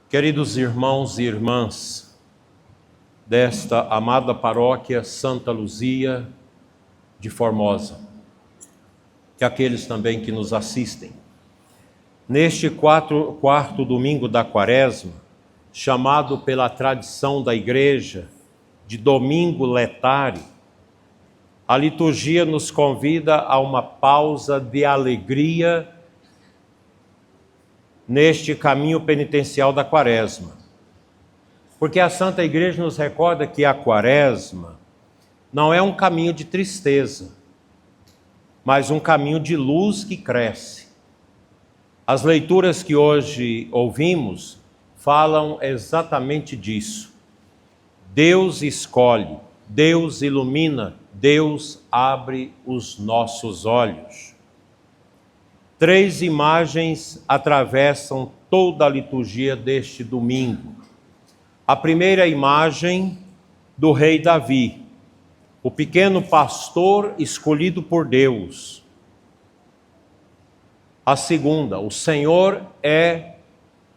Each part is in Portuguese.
Queridos irmãos e irmãs desta amada paróquia Santa Luzia de Formosa, e aqueles também que nos assistem, neste quarto domingo da Quaresma, chamado pela tradição da Igreja de Domingo Letário, a liturgia nos convida a uma pausa de alegria neste caminho penitencial da Quaresma. Porque a Santa Igreja nos recorda que a Quaresma não é um caminho de tristeza, mas um caminho de luz que cresce. As leituras que hoje ouvimos falam exatamente disso. Deus escolhe, Deus ilumina, Deus abre os nossos olhos. 3 imagens atravessam toda a liturgia deste domingo. A primeira imagem do rei Davi, o pequeno pastor escolhido por Deus. A segunda, o Senhor é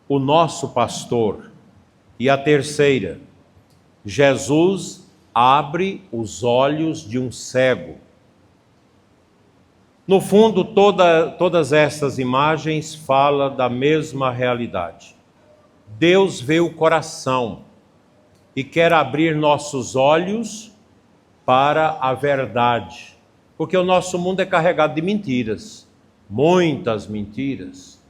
o nosso pastor. E a terceira, Jesus abre os olhos de um cego. No fundo, todas essas imagens falam da mesma realidade. Deus vê o coração e quer abrir nossos olhos para a verdade. Porque o nosso mundo é carregado de mentiras, muitas mentiras.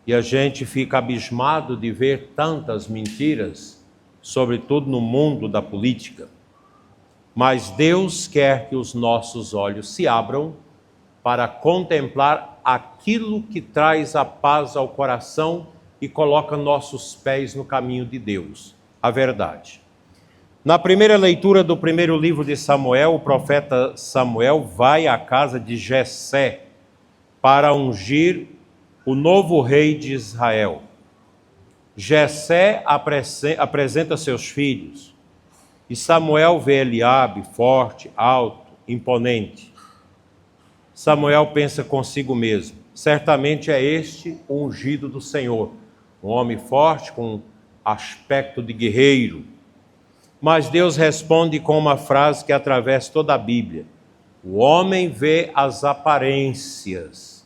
E a gente fica abismado de ver tantas mentiras, sobretudo no mundo da política. Mas Deus quer que os nossos olhos se abram para contemplar aquilo que traz a paz ao coração e coloca nossos pés no caminho de Deus, a verdade. Na primeira leitura do primeiro livro de Samuel, o profeta Samuel vai à casa de Jessé para ungir o novo rei de Israel. Jessé apresenta seus filhos e Samuel vê Eliabe, forte, alto, imponente. Samuel pensa consigo mesmo, certamente é este o ungido do Senhor, um homem forte com aspecto de guerreiro. Mas Deus responde com uma frase que atravessa toda a Bíblia: o homem vê as aparências,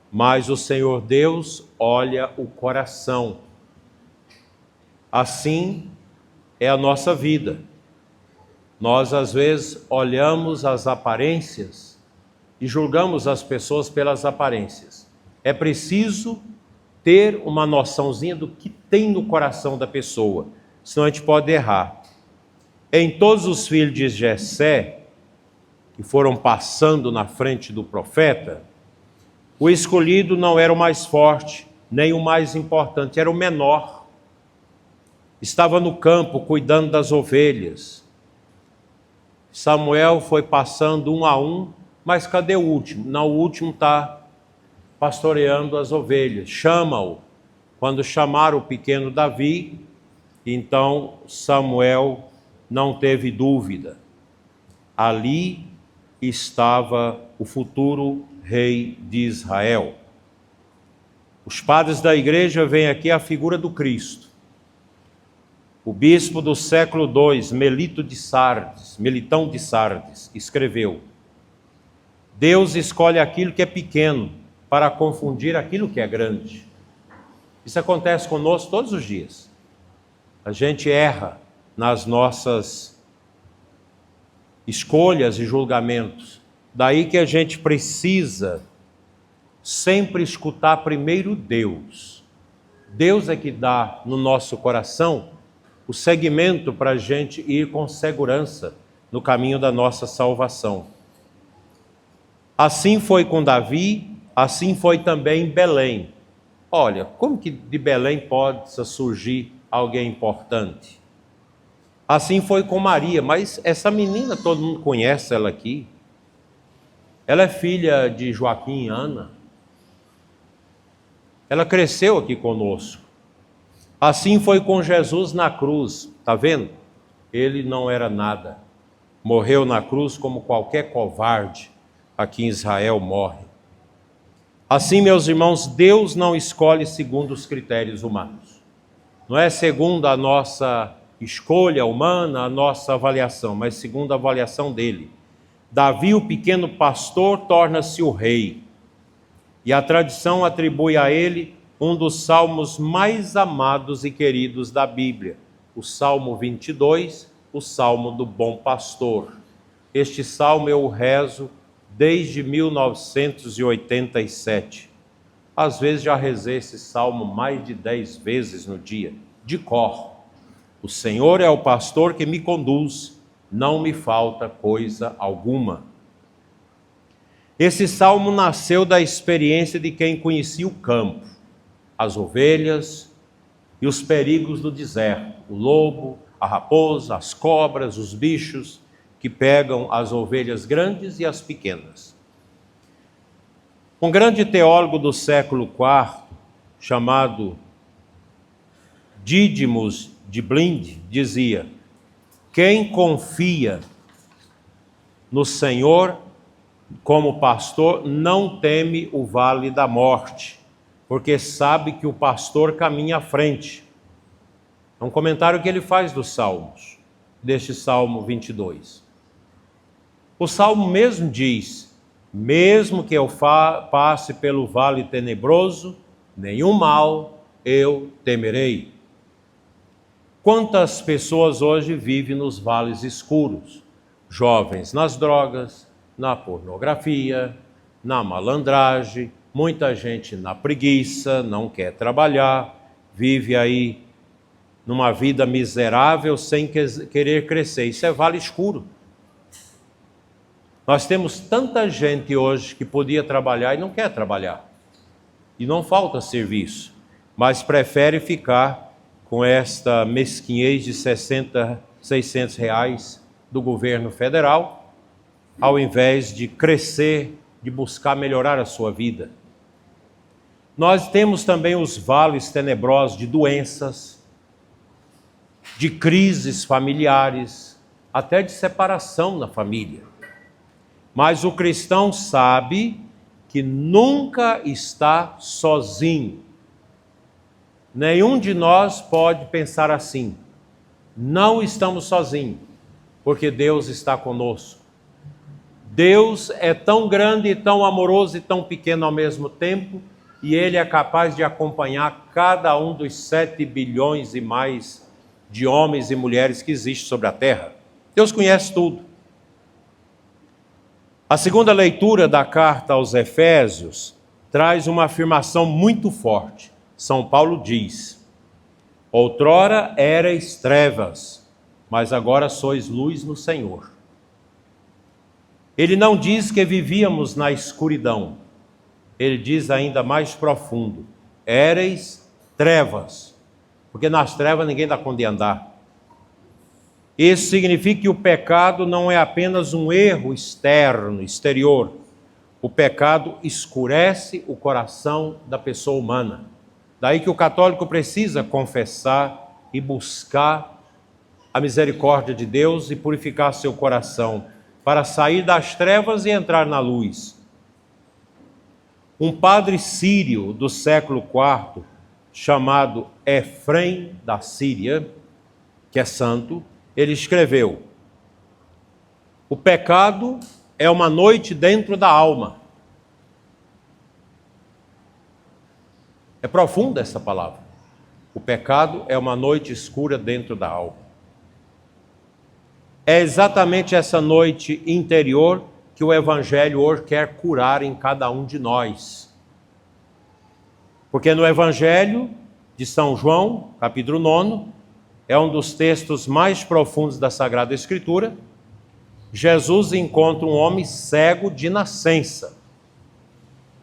mas o Senhor Deus olha o coração. Assim é a nossa vida. Nós às vezes olhamos as aparências e julgamos as pessoas pelas aparências. É preciso ter uma noçãozinha do que tem no coração da pessoa, senão a gente pode errar. Em todos os filhos de Jessé, que foram passando na frente do profeta, o escolhido não era o mais forte, nem o mais importante, era o menor. Estava no campo cuidando das ovelhas. Samuel foi passando um a um, mas cadê o último? Não, o último está pastoreando as ovelhas. Chama-o. Quando chamaram o pequeno Davi, então Samuel não teve dúvida. Ali estava o futuro rei de Israel. Os padres da igreja veem aqui a figura do Cristo. O bispo do século II, Melitão de Sardes, escreveu: Deus escolhe aquilo que é pequeno para confundir aquilo que é grande. Isso acontece conosco todos os dias. A gente erra nas nossas escolhas e julgamentos. Daí que a gente precisa sempre escutar primeiro Deus. Deus é que dá no nosso coração o segmento para a gente ir com segurança no caminho da nossa salvação. Assim foi com Davi, assim foi também em Belém. Olha, como que de Belém pode surgir alguém importante? Assim foi com Maria, mas essa menina todo mundo conhece ela aqui. Ela é filha de Joaquim e Ana. Ela cresceu aqui conosco. Assim foi com Jesus na cruz, está vendo? Ele não era nada. Morreu na cruz como qualquer covarde aqui em Israel morre. Assim, meus irmãos, Deus não escolhe segundo os critérios humanos. Não é segundo a nossa escolha humana, a nossa avaliação, mas segundo a avaliação dele. Davi, o pequeno pastor, torna-se o rei. E a tradição atribui a ele um dos salmos mais amados e queridos da Bíblia, o Salmo 22, o Salmo do Bom Pastor. Este salmo eu rezo desde 1987. Às vezes já rezei esse salmo mais de 10 vezes no dia, de cor. O Senhor é o pastor que me conduz, não me falta coisa alguma. Esse salmo nasceu da experiência de quem conhecia o campo, as ovelhas e os perigos do deserto, o lobo, a raposa, as cobras, os bichos que pegam as ovelhas grandes e as pequenas. Um grande teólogo do século IV, chamado Dídimos de Blind, dizia: quem confia no Senhor como pastor não teme o vale da morte, porque sabe que o pastor caminha à frente. É um comentário que ele faz dos Salmos, deste Salmo 22. O Salmo mesmo diz: mesmo que eu passe pelo vale tenebroso, nenhum mal eu temerei. Quantas pessoas hoje vivem nos vales escuros? Jovens nas drogas, na pornografia, na malandragem, muita gente na preguiça, não quer trabalhar, vive aí numa vida miserável sem querer crescer. Isso é vale escuro. Nós temos tanta gente hoje que podia trabalhar e não quer trabalhar. E não falta serviço, mas prefere ficar com esta mesquinhez de 600 reais do governo federal, ao invés de crescer, de buscar melhorar a sua vida. Nós temos também os vales tenebrosos de doenças, de crises familiares, até de separação na família. Mas o cristão sabe que nunca está sozinho. Nenhum de nós pode pensar assim: não estamos sozinhos, porque Deus está conosco. Deus é tão grande e tão amoroso e tão pequeno ao mesmo tempo, e Ele é capaz de acompanhar cada um dos 7 bilhões e mais de homens e mulheres que existem sobre a terra. Deus conhece tudo. A segunda leitura da carta aos Efésios traz uma afirmação muito forte. São Paulo diz: outrora erais trevas, mas agora sois luz no Senhor. Ele não diz que vivíamos na escuridão. Ele diz ainda mais profundo: éreis trevas, porque nas trevas ninguém dá conta de andar. Isso significa que o pecado não é apenas um erro externo, exterior. O pecado escurece o coração da pessoa humana. Daí que o católico precisa confessar e buscar a misericórdia de Deus e purificar seu coração, para sair das trevas e entrar na luz. Um padre sírio do século IV, chamado Efrem da Síria, que é santo, ele escreveu: o pecado é uma noite dentro da alma. É profunda essa palavra. O pecado é uma noite escura dentro da alma. É exatamente essa noite interior que o Evangelho hoje quer curar em cada um de nós. Porque no Evangelho de São João, capítulo 9, é um dos textos mais profundos da Sagrada Escritura. Jesus encontra um homem cego de nascença.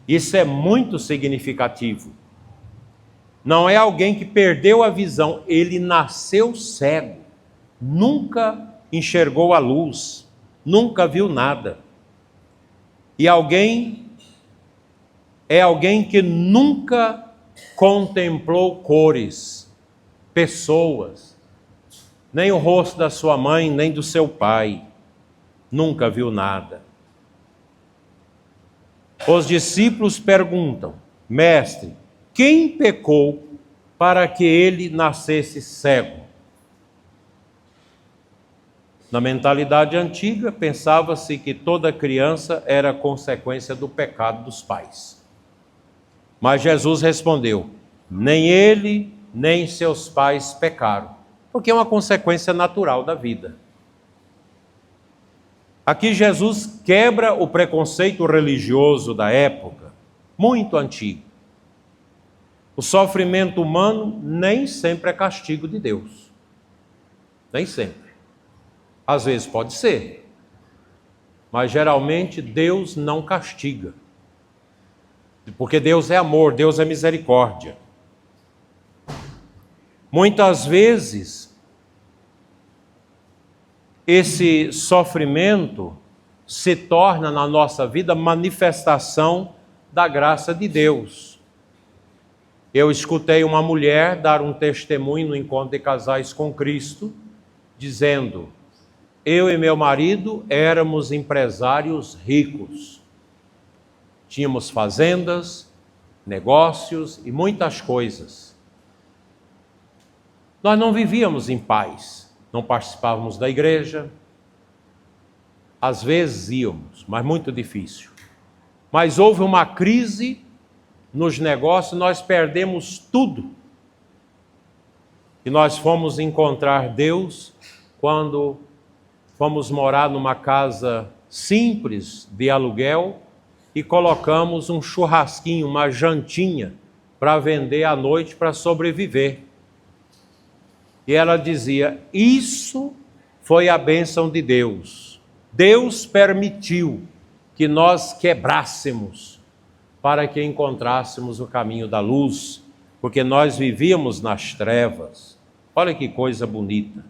Isso é muito significativo. Não é alguém que perdeu a visão, ele nasceu cego, nunca enxergou a luz, nunca viu nada. E é alguém que nunca contemplou cores, pessoas, nem o rosto da sua mãe, nem do seu pai, nunca viu nada. Os discípulos perguntam: mestre, quem pecou para que ele nascesse cego. Na mentalidade antiga, pensava-se que toda criança era consequência do pecado dos pais. Mas Jesus respondeu: nem ele, nem seus pais pecaram, porque é uma consequência natural da vida. Aqui Jesus quebra o preconceito religioso da época, muito antigo. O sofrimento humano nem sempre é castigo de Deus. Nem sempre. Às vezes pode ser, mas geralmente Deus não castiga. Porque Deus é amor, Deus é misericórdia. Muitas vezes, esse sofrimento se torna na nossa vida manifestação da graça de Deus. Eu escutei uma mulher dar um testemunho no encontro de casais com Cristo, dizendo: eu e meu marido éramos empresários ricos. Tínhamos fazendas, negócios e muitas coisas. Nós não vivíamos em paz, não participávamos da igreja. Às vezes íamos, mas muito difícil. Mas houve uma crise nos negócios, nós perdemos tudo. E nós fomos encontrar Deus quando fomos morar numa casa simples de aluguel e colocamos um churrasquinho, uma jantinha, para vender à noite para sobreviver. E ela dizia: isso foi a bênção de Deus. Deus permitiu que nós quebrássemos para que encontrássemos o caminho da luz, porque nós vivíamos nas trevas. Olha que coisa bonita.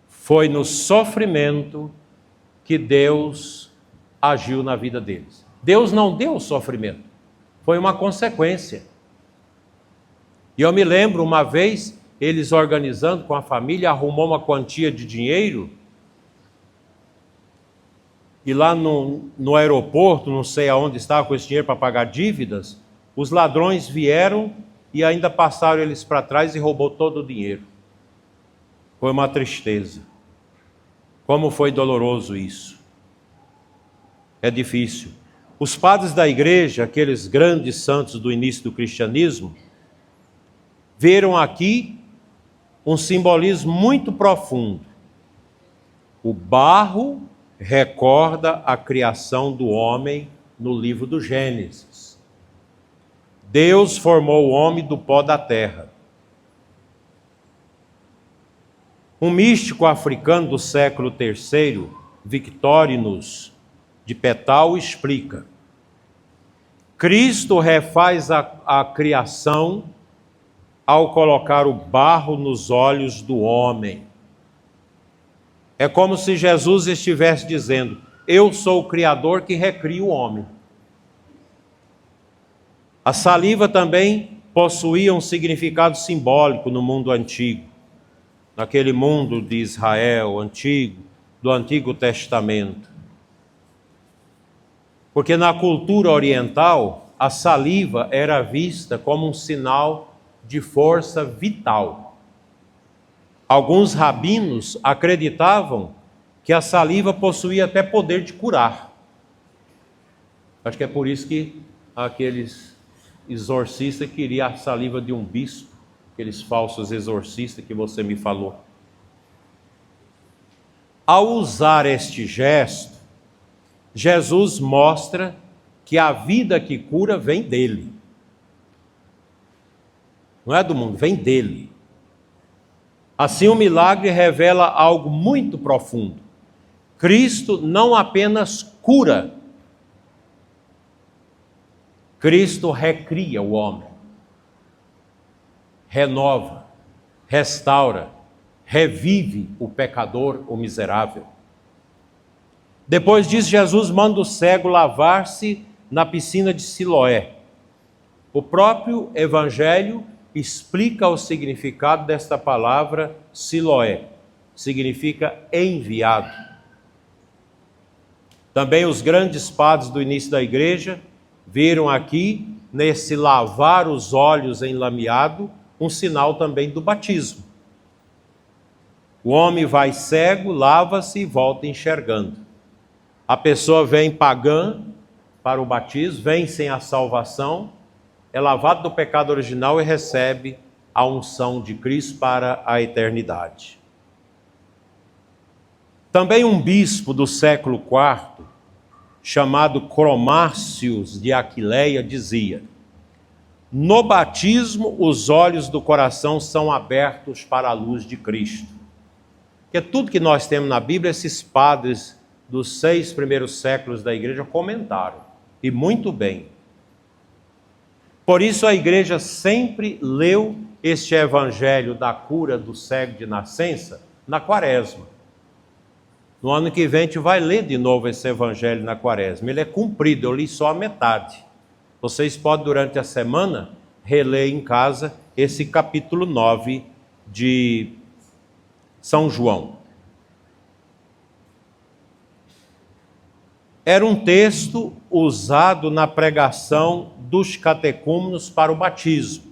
Foi no sofrimento que Deus agiu na vida deles. Deus não deu o sofrimento, foi uma consequência. E eu me lembro uma vez, eles organizando com a família, arrumou uma quantia de dinheiro, e lá no aeroporto, não sei aonde estava com esse dinheiro para pagar dívidas, os ladrões vieram e ainda passaram eles para trás e roubou todo o dinheiro. Foi uma tristeza. Como foi doloroso isso. É difícil. Os padres da igreja, aqueles grandes santos do início do cristianismo, viram aqui um simbolismo muito profundo. O barro recorda a criação do homem no livro do Gênesis. Deus formou o homem do pó da terra. Um místico africano do século III, Victorinus de Petal, explica: Cristo refaz a criação ao colocar o barro nos olhos do homem. É como se Jesus estivesse dizendo: eu sou o Criador que recria o homem. A saliva também possuía um significado simbólico no mundo antigo, naquele mundo de Israel antigo, do Antigo Testamento. Porque na cultura oriental, a saliva era vista como um sinal de força vital. Alguns rabinos acreditavam que a saliva possuía até poder de curar. Acho que é por isso que aqueles exorcistas queriam a saliva de um bispo, aqueles falsos exorcistas que você me falou. Ao usar este gesto, Jesus mostra que a vida que cura vem dele. Não é do mundo, vem dele. Assim, o milagre revela algo muito profundo. Cristo não apenas cura, Cristo recria o homem, renova, restaura, revive o pecador, o miserável. Depois disso, Jesus manda o cego lavar-se na piscina de Siloé. O próprio Evangelho explica o significado desta palavra Siloé. Significa enviado. Também os grandes padres do início da igreja viram aqui nesse lavar os olhos enlameado, um sinal também do batismo. O homem vai cego, lava-se e volta enxergando. A pessoa vem pagã para o batismo, vem sem a salvação, é lavado do pecado original e recebe a unção de Cristo para a eternidade. Também um bispo do século IV, chamado Cromácios de Aquileia, dizia: no batismo os olhos do coração são abertos para a luz de Cristo. Porque tudo que nós temos na Bíblia, esses padres dos 6 primeiros séculos da igreja comentaram, e muito bem. Por isso a igreja sempre leu este evangelho da cura do cego de nascença na quaresma. No ano que vem a gente vai ler de novo esse evangelho na quaresma. Ele é comprido, eu li só a metade. Vocês podem durante a semana reler em casa esse capítulo 9 de São João. Era um texto usado na pregação dos catecúmenos para o batismo.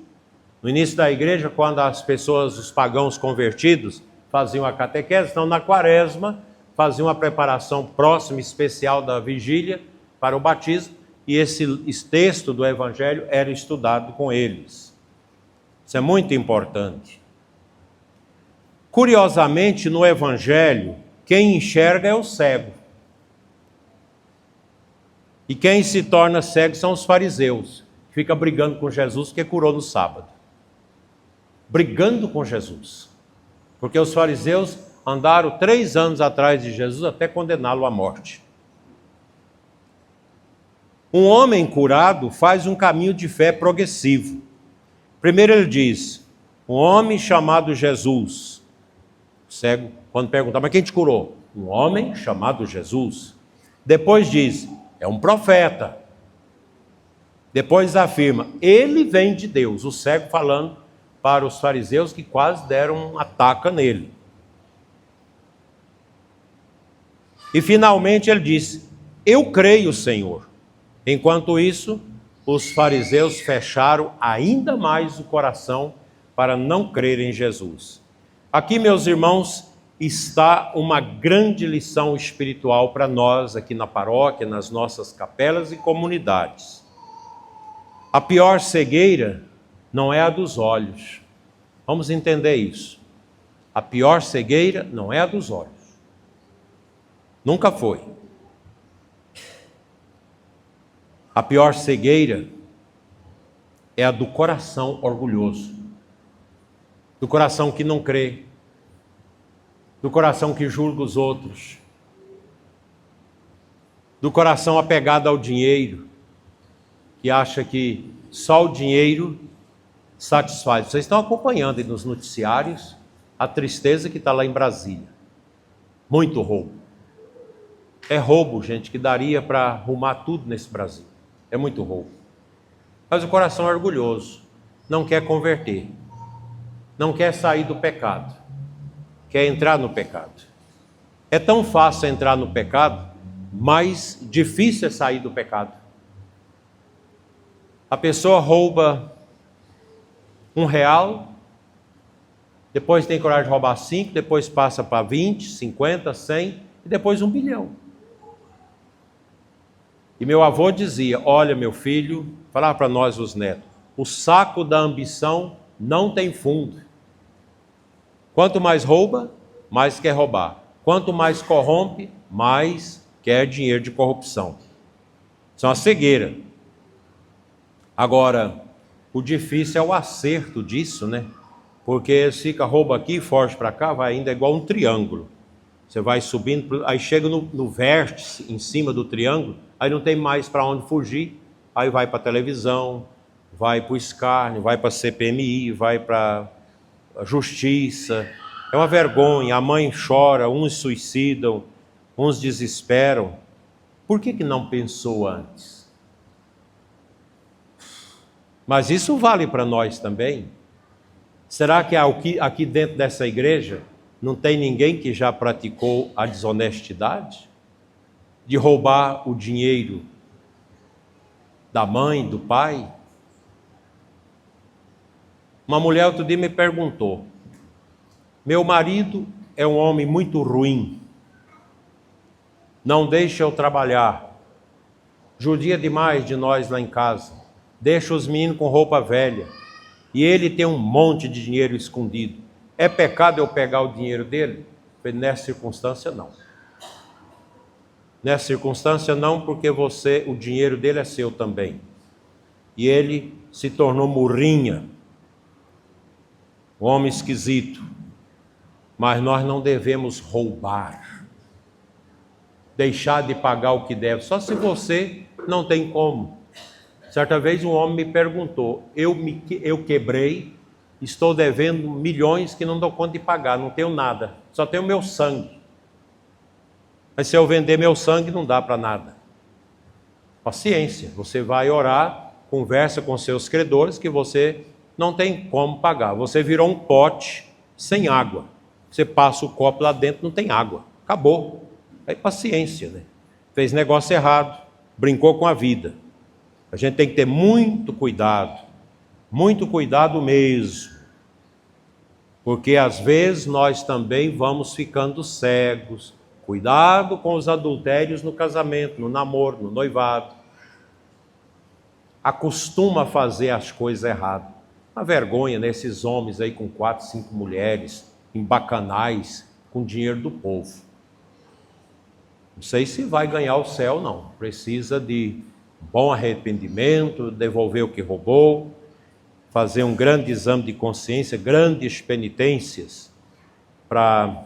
No início da igreja, quando as pessoas, os pagãos convertidos, faziam a catequese, então na quaresma faziam uma preparação próxima, especial da vigília para o batismo, e esse texto do evangelho era estudado com eles. Isso é muito importante. Curiosamente, no evangelho, quem enxerga é o cego. E quem se torna cego são os fariseus, que ficam brigando com Jesus, que curou no sábado. Brigando com Jesus. Porque os fariseus andaram 3 anos atrás de Jesus até condená-lo à morte. Um homem curado faz um caminho de fé progressivo. Primeiro ele diz: um homem chamado Jesus. O cego, quando pergunta, mas quem te curou? Um homem chamado Jesus. Depois diz: é um profeta. Depois afirma: ele vem de Deus. O cego falando para os fariseus que quase deram uma taca nele. E finalmente ele diz: eu creio, Senhor. Enquanto isso, os fariseus fecharam ainda mais o coração para não crer em Jesus. Aqui, meus irmãos, está uma grande lição espiritual para nós aqui na paróquia, nas nossas capelas e comunidades. A pior cegueira não é a dos olhos. Vamos entender isso. A pior cegueira não é a dos olhos. Nunca foi. A pior cegueira é a do coração orgulhoso, do coração que não crê, do coração que julga os outros, do coração apegado ao dinheiro, que acha que só o dinheiro satisfaz. Vocês estão acompanhando aí nos noticiários a tristeza que está lá em Brasília. Muito roubo. É roubo, gente, que daria para arrumar tudo nesse Brasil. É muito roubo. Mas o coração é orgulhoso, não quer converter, não quer sair do pecado, quer entrar no pecado. É tão fácil entrar no pecado, mas difícil é sair do pecado. A pessoa rouba R$1, depois tem coragem de roubar 5, depois passa para 20, 50, 100 e depois 1 bilhão. E meu avô dizia: olha, meu filho, falava para nós os netos, o saco da ambição não tem fundo. Quanto mais rouba, mais quer roubar. Quanto mais corrompe, mais quer dinheiro de corrupção. Isso é uma cegueira. Agora, o difícil é o acerto disso, né? Porque fica rouba aqui, foge para cá, vai ainda igual um triângulo. Você vai subindo, aí chega no vértice, em cima do triângulo, aí não tem mais para onde fugir, aí vai para a televisão, vai para o escárnio, vai para a CPMI, vai para a justiça. É uma vergonha, a mãe chora, uns suicidam, uns desesperam. Por que não pensou antes? Mas isso vale para nós também. Será que aqui dentro dessa igreja não tem ninguém que já praticou a desonestidade? De roubar o dinheiro da mãe, do pai, Uma mulher outro dia me perguntou: meu marido é um homem muito ruim, não deixa eu trabalhar, judia demais de nós lá em casa, deixa os meninos com roupa velha, e ele tem um monte de dinheiro escondido. É pecado eu pegar o dinheiro dele? Nessa circunstância, não. Nessa circunstância, não, porque o dinheiro dele é seu também. E ele se tornou murrinha, um homem esquisito. Mas nós não devemos roubar, deixar de pagar o que deve, só se você não tem como. Certa vez um homem me perguntou: eu quebrei, estou devendo milhões que não dou conta de pagar, não tenho nada, só tenho meu sangue. Mas se eu vender meu sangue não dá para nada. Paciência, você vai orar, conversa com seus credores que você não tem como pagar. Você virou um pote sem água. Você passa o copo lá dentro, não tem água. Acabou. Aí paciência, né? Fez negócio errado, brincou com a vida. A gente tem que ter muito cuidado mesmo. Porque às vezes nós também vamos ficando cegos. Cuidado com os adultérios no casamento, no namoro, no noivado. Acostuma a fazer as coisas erradas. Uma vergonha nesses homens aí com 4, 5 mulheres, em bacanais, com dinheiro do povo. Não sei se vai ganhar o céu, não. Precisa de bom arrependimento, devolver o que roubou, fazer um grande exame de consciência, grandes penitências, para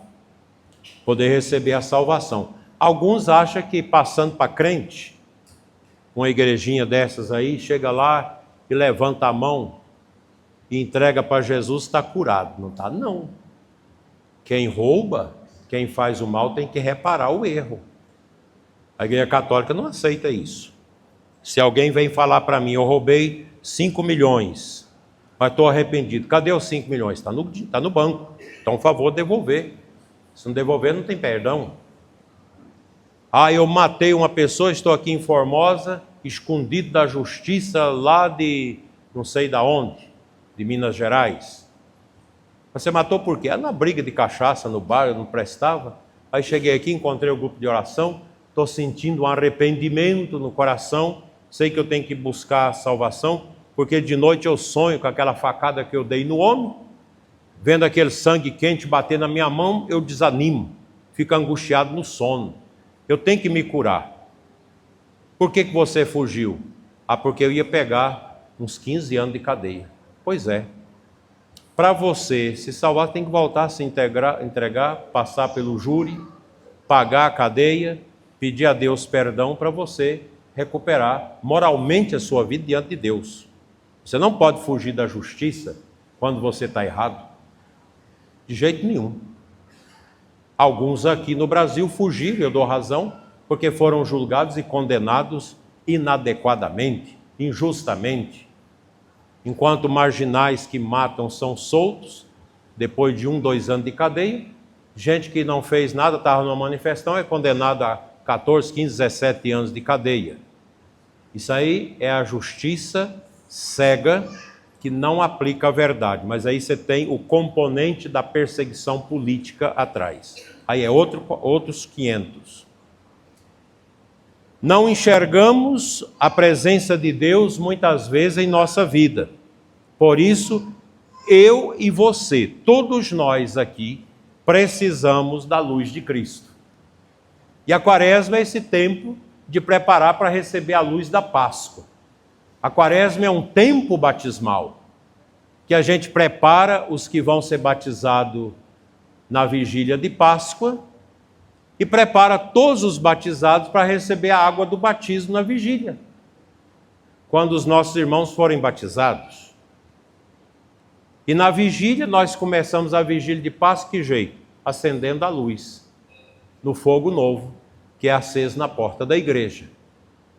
poder receber a salvação. Alguns acham que passando para crente, uma igrejinha dessas aí, chega lá e levanta a mão e entrega para Jesus, está curado. Não está, não. Quem rouba, quem faz o mal tem que reparar o erro. A Igreja Católica não aceita isso. Se alguém vem falar para mim: eu roubei 5 milhões, mas estou arrependido. Cadê os 5 milhões? Está no banco. Então, por favor, devolver. Se não devolver, não tem perdão. Eu matei uma pessoa, estou aqui em Formosa, escondido da justiça lá de não sei da onde, de Minas Gerais. Você matou por quê? Na briga de cachaça no bar, eu não prestava. Aí cheguei aqui, encontrei o grupo de oração, estou sentindo um arrependimento no coração, sei que eu tenho que buscar a salvação, porque de noite eu sonho com aquela facada que eu dei no homem, vendo aquele sangue quente bater na minha mão, eu desanimo, fico angustiado no sono. Eu tenho que me curar. Por que você fugiu? Porque eu ia pegar uns 15 anos de cadeia. Pois é. Para você se salvar, tem que voltar a se entregar, passar pelo júri, pagar a cadeia, pedir a Deus perdão para você recuperar moralmente a sua vida diante de Deus. Você não pode fugir da justiça quando você está errado. De jeito nenhum. Alguns aqui no Brasil fugiram, eu dou razão, porque foram julgados e condenados inadequadamente, injustamente. Enquanto marginais que matam são soltos, depois de 1, 2 anos de cadeia, gente que não fez nada, estava numa manifestação, é condenada a 14, 15, 17 anos de cadeia. Isso aí é a justiça cega, que não aplica a verdade, mas aí você tem o componente da perseguição política atrás. Aí é outros 500. Não enxergamos a presença de Deus muitas vezes em nossa vida. Por isso, eu e você, todos nós aqui, precisamos da luz de Cristo. E a Quaresma é esse tempo de preparar para receber a luz da Páscoa. A Quaresma é um tempo batismal, que a gente prepara os que vão ser batizados na vigília de Páscoa e prepara todos os batizados para receber a água do batismo na vigília, quando os nossos irmãos forem batizados. E na vigília, nós começamos a vigília de Páscoa, que jeito? Acendendo a luz, no fogo novo, que é aceso na porta da igreja.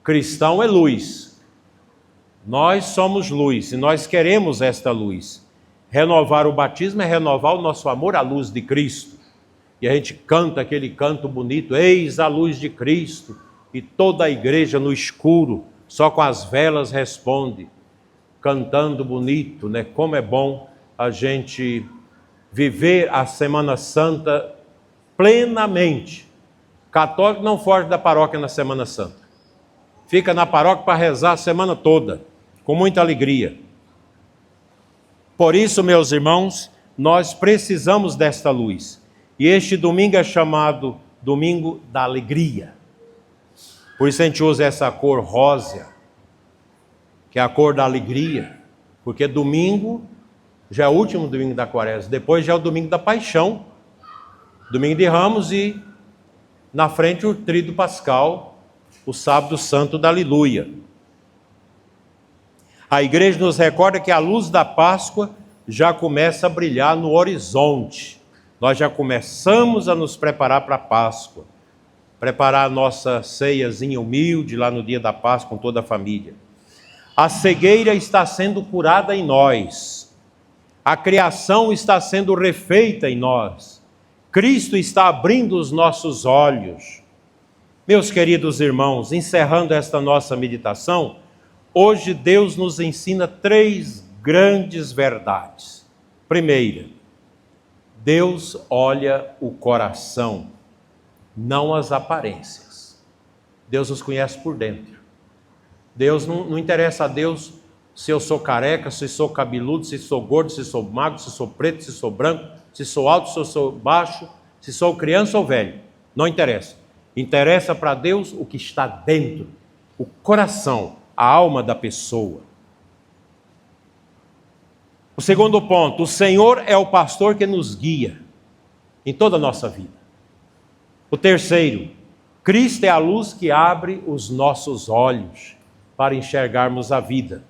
Cristão é luz. Nós somos luz e nós queremos esta luz. Renovar o batismo é renovar o nosso amor à luz de Cristo. E a gente canta aquele canto bonito: eis a luz de Cristo, e toda a igreja no escuro, só com as velas responde, cantando bonito, né? Como é bom a gente viver a Semana Santa plenamente. Católico não foge da paróquia na Semana Santa. Fica na paróquia para rezar a semana toda, com muita alegria. Por isso, meus irmãos, nós precisamos desta luz. E este domingo é chamado Domingo da Alegria. Por isso a gente usa essa cor rosa, que é a cor da alegria. Porque domingo já é o último domingo da Quaresma. Depois já é o domingo da Paixão, domingo de Ramos e na frente o Tríduo Pascal, o sábado santo da Aleluia. A igreja nos recorda que a luz da Páscoa já começa a brilhar no horizonte. Nós já começamos a nos preparar para a Páscoa. Preparar a nossa ceiazinha humilde lá no dia da Páscoa com toda a família. A cegueira está sendo curada em nós. A criação está sendo refeita em nós. Cristo está abrindo os nossos olhos. Meus queridos irmãos, encerrando esta nossa meditação, hoje Deus nos ensina 3 grandes verdades. Primeira, Deus olha o coração, não as aparências. Deus nos conhece por dentro. Deus não interessa a Deus se eu sou careca, se sou cabeludo, se sou gordo, se sou magro, se sou preto, se sou branco, se sou alto, se sou baixo, se sou criança ou velho. Não interessa. Interessa para Deus o que está dentro, o coração, a alma da pessoa. O segundo ponto, o Senhor é o pastor que nos guia em toda a nossa vida. O terceiro, Cristo é a luz que abre os nossos olhos para enxergarmos a vida.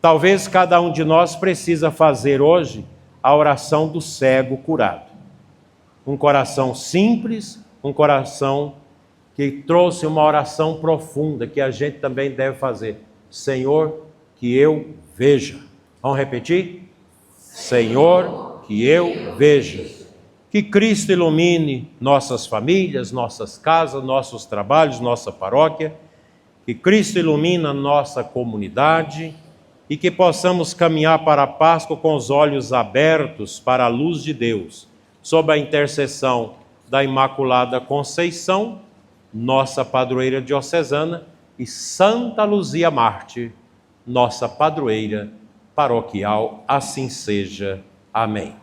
Talvez cada um de nós precisa fazer hoje a oração do cego curado. Um coração simples, um coração que trouxe uma oração profunda, que a gente também deve fazer. Senhor, que eu veja. Vamos repetir? Senhor, que eu veja. Que Cristo ilumine nossas famílias, nossas casas, nossos trabalhos, nossa paróquia. Que Cristo ilumine nossa comunidade e que possamos caminhar para a Páscoa com os olhos abertos para a luz de Deus, sob a intercessão da Imaculada Conceição, nossa padroeira diocesana, e Santa Luzia Mártir, nossa padroeira paroquial. Assim seja. Amém.